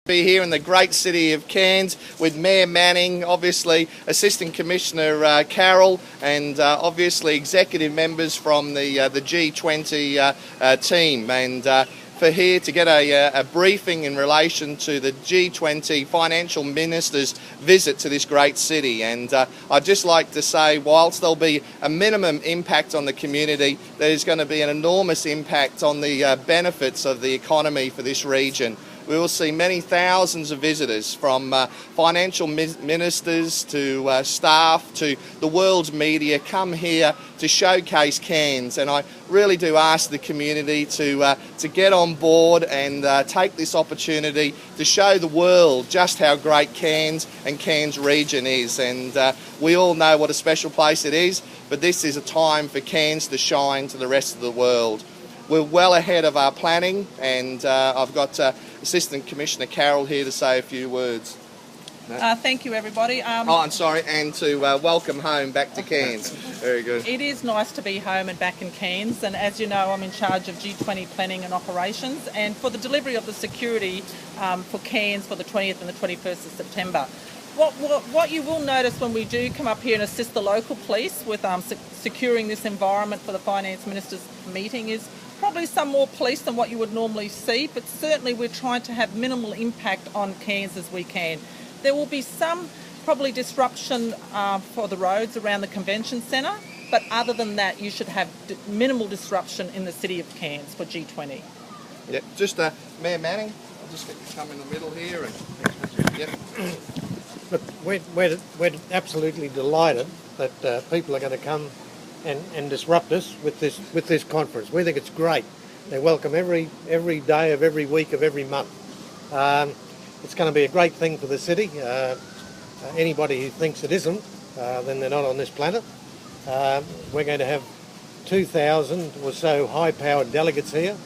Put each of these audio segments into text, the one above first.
Be here in the great city of Cairns with Mayor Manning, obviously Assistant Commissioner Carroll, and obviously executive members from the G20 team, and for here to get a briefing in relation to the G20 financial ministers' visit to this great city. And I'd just like to say, whilst there'll be a minimum impact on the community, there's going to be an enormous impact on the benefits of the economy for this region. We will see many thousands of visitors, from financial ministers to staff to the world's media, come here to showcase Cairns. And I really do ask the community to get on board and take this opportunity to show the world just how great Cairns and Cairns region is. And we all know what a special place it is, but this is a time for Cairns to shine to the rest of the world. We're well ahead of our planning, and I've got Assistant Commissioner Carroll here to say a few words. Thank you, everybody. I'm sorry, and to welcome home back to Cairns. Very good. It is nice to be home and back in Cairns, and as you know, I'm in charge of G20 planning and operations, and for the delivery of the security for Cairns for the 20th and the 21st of September. What you will notice when we do come up here and assist the local police with securing this environment for the Finance Minister's meeting is probably some more police than what you would normally see, but certainly we're trying to have minimal impact on Cairns as we can. There will be some probably disruption for the roads around the convention centre, but other than that you should have minimal disruption in the city of Cairns for G20. Yeah, just Mayor Manning, I'll just come in the middle here. And yeah. Look, we're absolutely delighted that people are going to come and disrupt us with this conference. We think it's great. They welcome every day of every week of every month. It's going to be a great thing for the city. Anybody who thinks it isn't, then they're not on this planet. We're going to have 2,000 or so high-powered delegates here.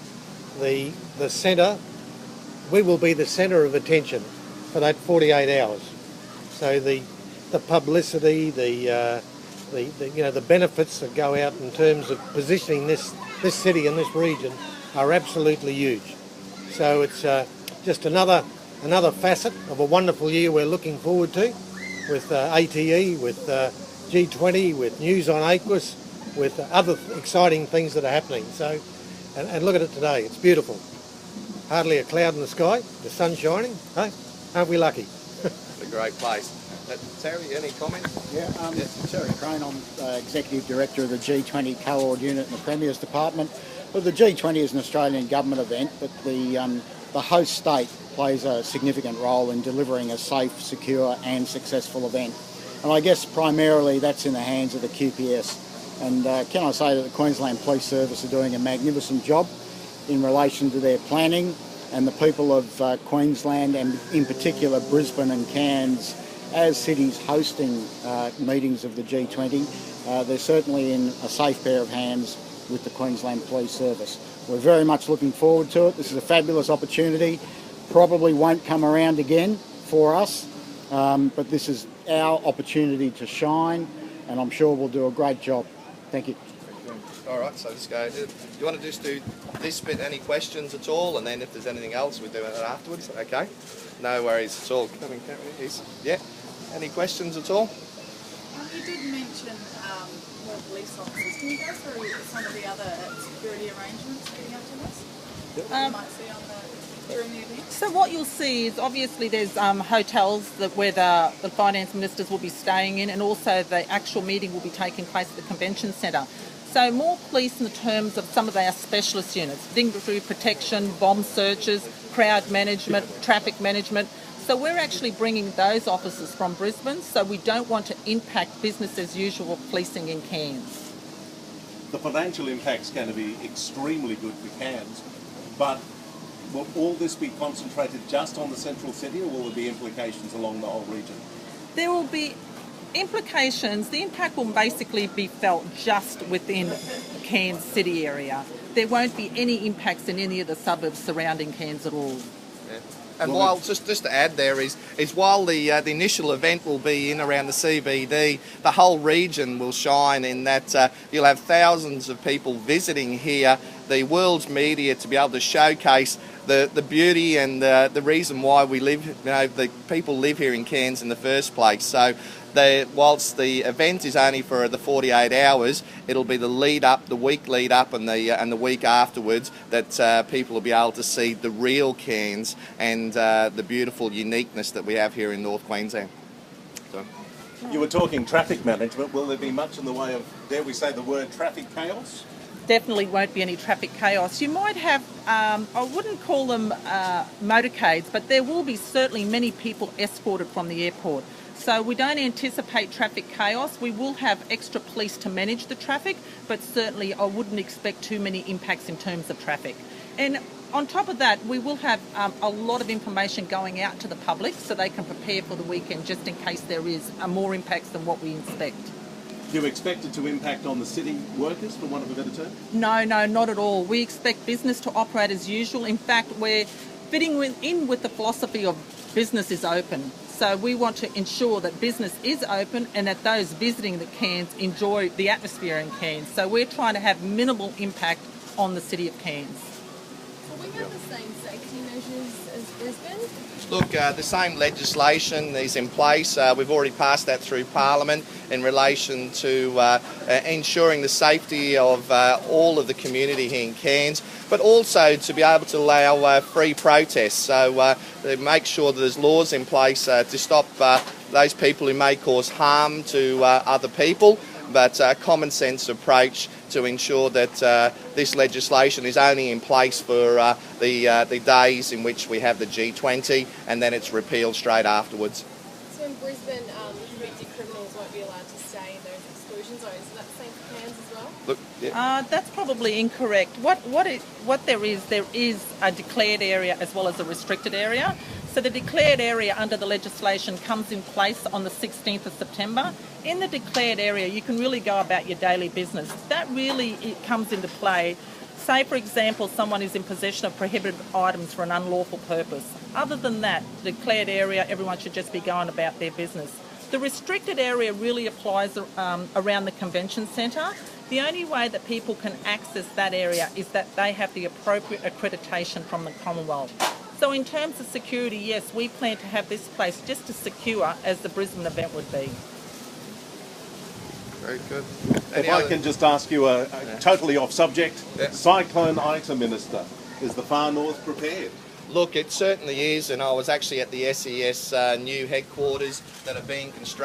The centre, we will be the centre of attention for that 48 hours. So the publicity, the benefits that go out in terms of positioning this city and this region are absolutely huge. So it's just another facet of a wonderful year we're looking forward to, with ATE, with G20, with news on Aquis, with other exciting things that are happening. So, and look at it today, it's beautiful. Hardly a cloud in the sky, the sun's shining. Hey, aren't we lucky? It's a great place. Terry, any comments? Yeah, Terry Crane, I'm Executive Director of the G20 Co-Ord Unit in the Premier's Department. Well, the G20 is an Australian government event, but the host state plays a significant role in delivering a safe, secure and successful event. And I guess primarily that's in the hands of the QPS. And can I say that the Queensland Police Service are doing a magnificent job in relation to their planning, and the people of Queensland, and in particular Brisbane and Cairns, as cities hosting meetings of the G20, they're certainly in a safe pair of hands with the Queensland Police Service. We're very much looking forward to it. This is a fabulous opportunity. Probably won't come around again for us, but this is our opportunity to shine, and I'm sure we'll do a great job. Thank you. All right, so let's go. Do you want to just do this bit, any questions at all, and then if there's anything else, we'll do it afterwards? Okay, no worries at all. Yeah, any questions at all? You did mention more police officers. Can you go through some of the other security arrangements leading up to this? You might see on during the event? So what you'll see is obviously there's hotels where the finance ministers will be staying in, and also the actual meeting will be taking place at the convention centre. So more police in the terms of some of our specialist units, dignitary protection, bomb searches, crowd management, traffic management. So we're actually bringing those officers from Brisbane, so we don't want to impact business as usual policing in Cairns. The financial impact's going to be extremely good for Cairns, but will all this be concentrated just on the central city, or will there be implications along the whole region? There will be implications. The impact will basically be felt just within Cairns city area. There won't be any impacts in any of the suburbs surrounding Cairns at all. Yeah. And while, just to add there, is while the initial event will be in around the CBD, the whole region will shine in that you'll have thousands of people visiting here, the world's media to be able to showcase the beauty and the reason why we live, the people live here in Cairns in the first place. So whilst the event is only for the 48 hours, it'll be the lead up, the week lead up and the week afterwards that people will be able to see the real Cairns and the beautiful uniqueness that we have here in North Queensland. So. You were talking traffic management. Will there be much in the way of, dare we say the word, traffic chaos? Definitely won't be any traffic chaos. You might have, I wouldn't call them motorcades, but there will be certainly many people escorted from the airport. So we don't anticipate traffic chaos. We will have extra police to manage the traffic, but certainly I wouldn't expect too many impacts in terms of traffic. And on top of that, we will have a lot of information going out to the public so they can prepare for the weekend just in case there is more impacts than what we expect. Do you expect it to impact on the city workers, for want of a better term? No, not at all. We expect business to operate as usual. In fact, we're fitting in with the philosophy of business is open. So we want to ensure that business is open and that those visiting the Cairns enjoy the atmosphere in Cairns. So we're trying to have minimal impact on the city of Cairns. Will we have the same safety measures as Brisbane? Look, the same legislation is in place. We've already passed that through Parliament in relation to ensuring the safety of all of the community here in Cairns, but also to be able to allow free protests. So make sure that there's laws in place to stop those people who may cause harm to other people, but a common sense approach to ensure that this legislation is only in place for the days in which we have the G20, and then it's repealed straight afterwards. So in Brisbane, convicted criminals won't be allowed to stay in those exclusion zones. Is that the same for Cairns as well? Look, yeah. That's probably incorrect. What there is a declared area as well as a restricted area. So the declared area under the legislation comes in place on the 16th of September. In the declared area, you can really go about your daily business. That really comes into play. Say, for example, someone is in possession of prohibited items for an unlawful purpose. Other than that, the declared area, everyone should just be going about their business. The restricted area really applies around the convention centre. The only way that people can access that area is that they have the appropriate accreditation from the Commonwealth. So in terms of security, yes, we plan to have this place just as secure as the Brisbane event would be. Very good. If I can just ask you a totally off subject, Yeah. Cyclone Ita, Minister, is the Far North prepared? Look, it certainly is, and I was actually at the SES new headquarters that are being constructed.